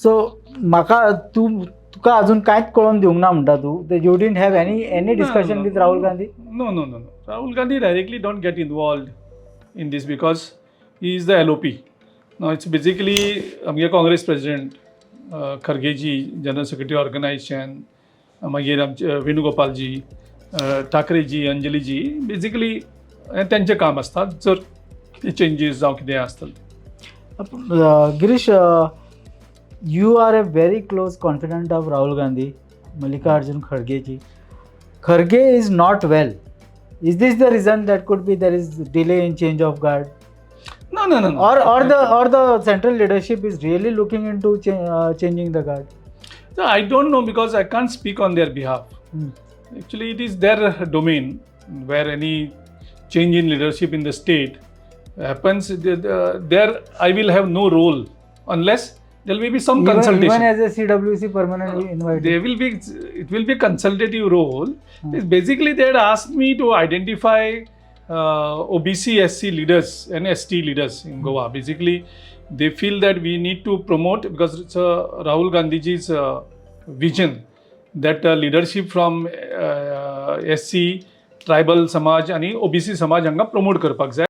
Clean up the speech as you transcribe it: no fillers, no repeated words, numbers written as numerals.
सो म्हाका तुका अजून कांयच कळोवन दिवंक ना म्हणटा तूं. You didn't have any discussion with Rahul Gandhi? No. Rahul Gandhi directly don't get involved in this because he is the LOP. Now it's basically आमगे Congress President Kharge ji, General Secretary Organization, मागीर आमचे वेणुगोपाल जी, ठाकरे जी, अंजली जी, बेसिकली त्यांचे काम असतात जर changes जावं कितें आसतलें. Girish, you are a very close confidant of Rahul Gandhi, Mallikarjun Kharge ji. Kharge is not well. Is this the reason that could be there is delay in change of guard? No. Or the central leadership is really looking into changing the guard? So I don't know because I can't speak on their behalf. Actually, it is their domain where any change in leadership in the state happens. There I will have no role unless there will be some consultation. Even as a CWC permanent invitee? It will be a consultative role. It's basically they had asked me to identify OBC, SC leaders and ST leaders in Goa. Basically, they feel that we need to promote, because it's Rahul Gandhiji's vision that leadership from SC, tribal samaj and OBC samaj hanga promote करपाक जाय.